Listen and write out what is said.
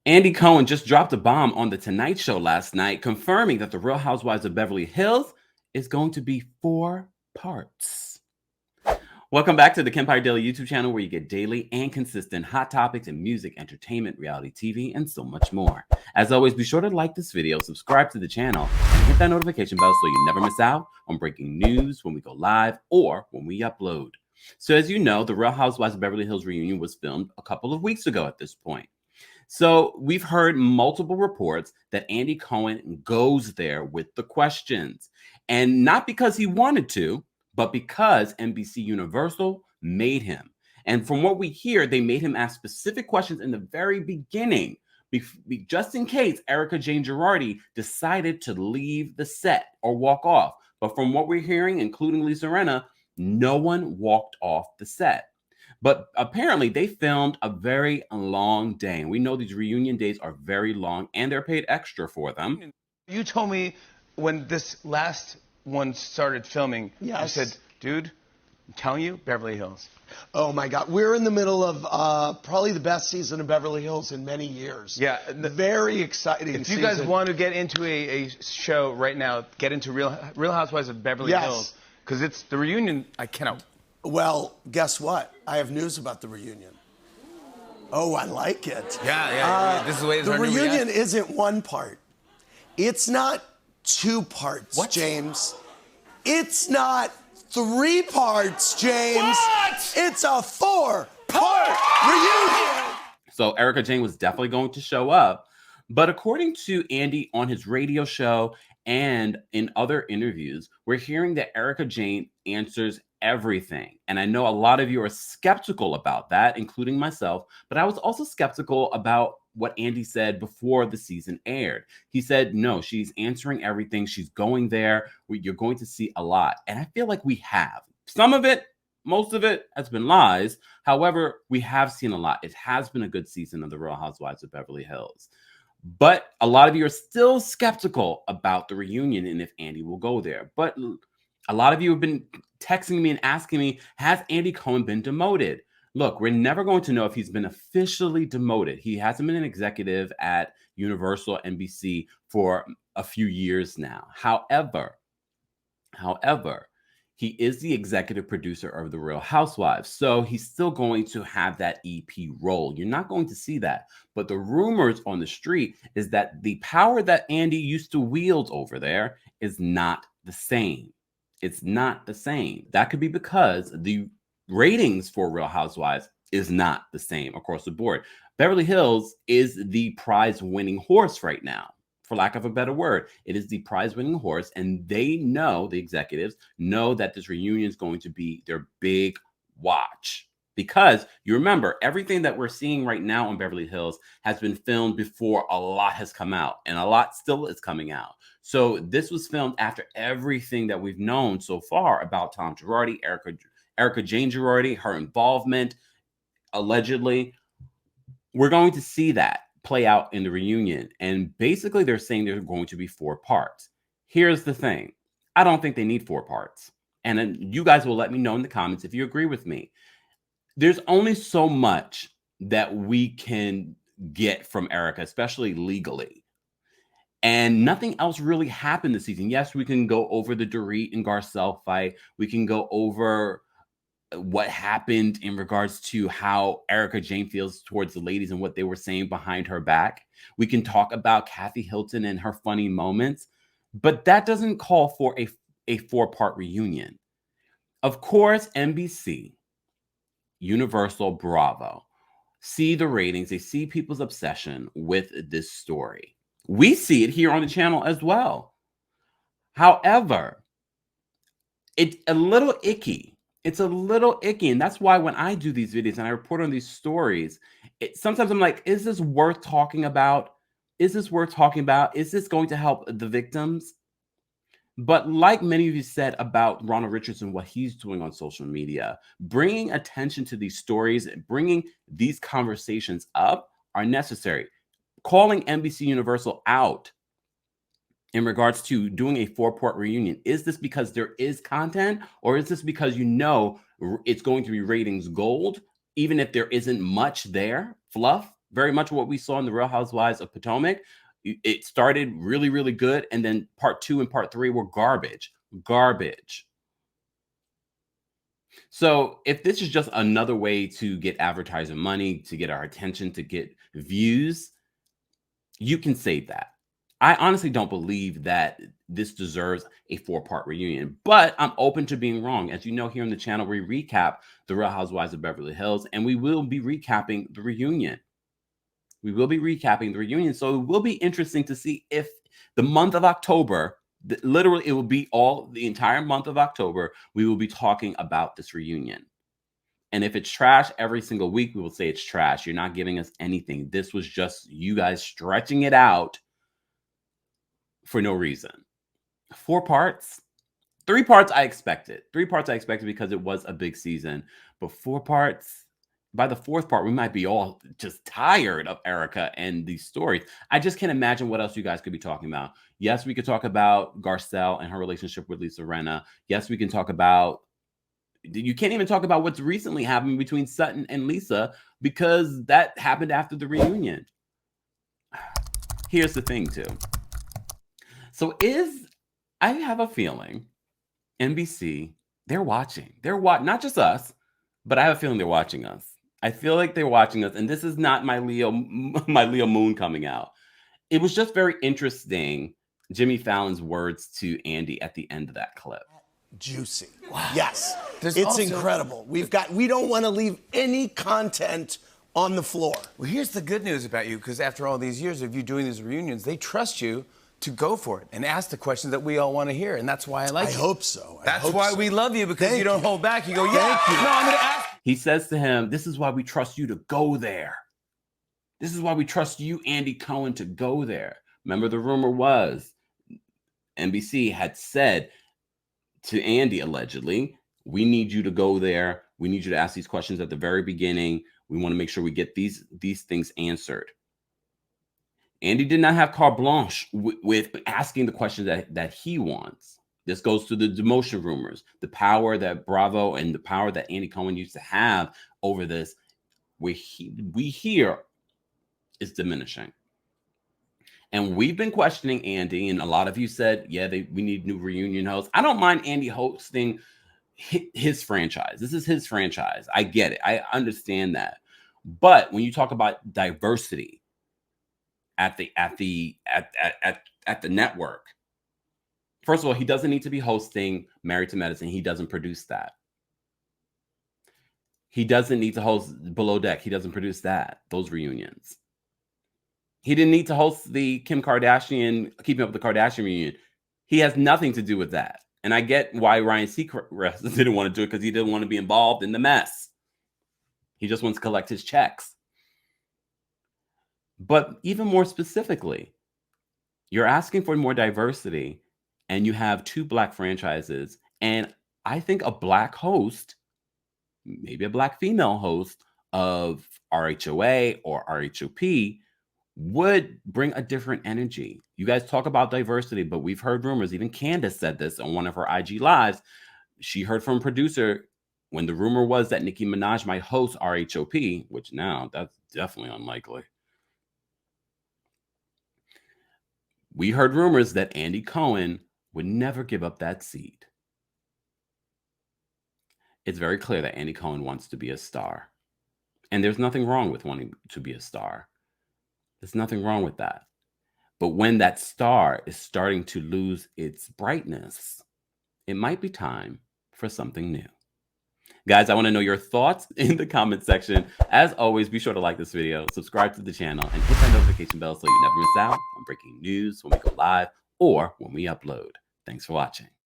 Andy Cohen just dropped a bomb on The Tonight Show last night, confirming that The Real Housewives of Beverly Hills is going to be 4 parts. Welcome back to the Kempire Daily YouTube channel, where you get daily and consistent hot topics in music, entertainment, reality TV, and so much more. As always, be sure to like this video, subscribe to the channel, and hit that notification bell so you never miss out on breaking news when we go live or when we upload. So as you know, The Real Housewives of Beverly Hills reunion was filmed a couple of weeks ago at this point. So we've heard multiple reports that Andy Cohen goes there with the questions, and not because he wanted to, but because NBC Universal made him. And from what we hear, they made him ask specific questions in the very beginning, just in case Erica Jane Girardi decided to leave the set or walk off. But from what we're hearing, including Lisa Rinna, no one walked off the set. But apparently they filmed a very long day. And we know these reunion days are very long and they're paid extra for them. You told me when this last one started filming, yes. I said, dude, I'm telling you, Beverly Hills. Oh my God. We're in the middle of probably the best season of Beverly Hills in many years. Yeah. Very exciting If you guys want to get into a show right now, get into Real Housewives of Beverly Hills. Because it's the reunion. I cannot. Well, guess what? I have news about the reunion. Oh, I like it. Yeah. This is the way it's the reunion isn't one part. It's not 2 parts, what? James. It's not 3 parts, James. What? It's a 4-part reunion. So Erica Jane was definitely going to show up. But according to Andy on his radio show and in other interviews, we're hearing that Erica Jane answers everything. And I know a lot of you are skeptical about that, including myself, but I was also skeptical about what Andy said before the season aired. He said, no, she's answering everything. She's going there. You're going to see a lot. And I feel like we have. Some of it, most of it has been lies. However, we have seen a lot. It has been a good season of The Real Housewives of Beverly Hills. But a lot of you are still skeptical about the reunion and if Andy will go there. But a lot of you have been texting me and asking me, has Andy Cohen been demoted? Look, we're never going to know if he's been officially demoted. He hasn't been an executive at Universal NBC for a few years now. However, he is the executive producer of The Real Housewives. So he's still going to have that EP role. You're not going to see that. But the rumors on the street is that the power that Andy used to wield over there is not the same. It's not the same. That could be because the ratings for Real Housewives is not the same across the board. Beverly Hills is the prize-winning horse right now, for lack of a better word. It is the prize-winning horse, and they know, the executives know, that this reunion is going to be their big watch. Because you remember, everything that we're seeing right now on Beverly Hills has been filmed before a lot has come out, and a lot still is coming out. So this was filmed after everything that we've known so far about Tom Girardi, Erica Jane Girardi, her involvement, allegedly. We're going to see that play out in the reunion. And basically, they're saying there's going to be 4 parts. Here's the thing. I don't think they need 4 parts. And then you guys will let me know in the comments if you agree with me. There's only so much that we can get from Erica, especially legally. And nothing else really happened this season. Yes, we can go over the Dorit and Garcelle fight. We can go over what happened in regards to how Erica Jane feels towards the ladies and what they were saying behind her back. We can talk about Kathy Hilton and her funny moments. But that doesn't call for a 4-part reunion. Of course, NBC, Universal, Bravo, see the ratings. They see people's obsession with this story. We see it here on the channel as well. However, it's a little icky. It's a little icky. And that's why when I do these videos and I report on these stories, sometimes I'm like, is this worth talking about? Is this worth talking about? Is this going to help the victims? But like many of you said about Ronald Richardson, what he's doing on social media, bringing attention to these stories, bringing these conversations up are necessary. Calling NBC Universal out in regards to doing a 4-part reunion, is this because there is content, or is this because you know it's going to be ratings gold, even if there isn't much there, fluff? very much what we saw in the Real Housewives of Potomac. It started really, really good, and then part 2 and part 3 were garbage. So if this is just another way to get advertiser money, to get our attention, to get views, you can save that. I honestly don't believe that this deserves a 4-part reunion, but I'm open to being wrong. As you know, here on the channel, we recap the Real Housewives of Beverly Hills, and we will be recapping the reunion. So it will be interesting to see if the month of October, literally it will be the entire month of October, we will be talking about this reunion. And if it's trash every single week, we will say it's trash. You're not giving us anything. This was just you guys stretching it out for no reason. 4 parts, 3 parts I expected. 3 parts I expected because it was a big season. But 4 parts, by the 4th part, we might be all just tired of Erica and these stories. I just can't imagine what else you guys could be talking about. Yes, we could talk about Garcelle and her relationship with Lisa Rinna. Yes, we can talk about, you can't even talk about what's recently happened between Sutton and Lisa because that happened after the reunion. Here's the thing, too. So I have a feeling NBC, they're watching. They're not just us, but I have a feeling they're watching us. I feel like they're watching us, and this is not my Leo moon coming out. It was just very interesting, Jimmy Fallon's words to Andy at the end of that clip. Juicy. Wow. Yes. It's incredible. We don't want to leave any content on the floor. Well, here's the good news about you, because after all these years of you doing these reunions, they trust you to go for it and ask the questions that we all want to hear, and that's why I like you. I hope so. That's why we love you, because you don't hold back. You go, yeah, no, I'm going to ask. He says to him, this is why we trust you to go there. This is why we trust you, Andy Cohen, to go there. Remember, the rumor was NBC had said to Andy, allegedly, we need you to go there. We need you to ask these questions at the very beginning. We want to make sure we get these things answered. Andy did not have carte blanche with asking the questions that he wants. This goes to the demotion rumors, the power that Bravo and the power that Andy Cohen used to have over this, we hear is diminishing. And we've been questioning Andy, and a lot of you said, yeah, we need new reunion hosts. I don't mind Andy hosting his franchise. This is his franchise. I get it. I understand that. But when you talk about diversity at the network, first of all, he doesn't need to be hosting Married to Medicine. He doesn't produce that. He doesn't need to host Below Deck. He doesn't produce those reunions. He didn't need to host the Kim Kardashian, Keeping Up with the Kardashian reunion. He has nothing to do with that. And I get why Ryan Seacrest didn't want to do it, because he didn't want to be involved in the mess. He just wants to collect his checks. But even more specifically, you're asking for more diversity, and you have 2 Black franchises. And I think a Black host, maybe a Black female host of RHOA or RHOP, would bring a different energy. You guys talk about diversity, but we've heard rumors. Even Candace said this on one of her IG lives. She heard from a producer when the rumor was that Nicki Minaj might host RHOP, which now that's definitely unlikely. We heard rumors that Andy Cohen would never give up that seat. It's very clear that Andy Cohen wants to be a star. And there's nothing wrong with wanting to be a star. There's nothing wrong with that. But when that star is starting to lose its brightness, it might be time for something new. Guys, I want to know your thoughts in the comment section. As always, be sure to like this video, subscribe to the channel, and hit that notification bell so you never miss out on breaking news when we go live or when we upload. Thanks for watching.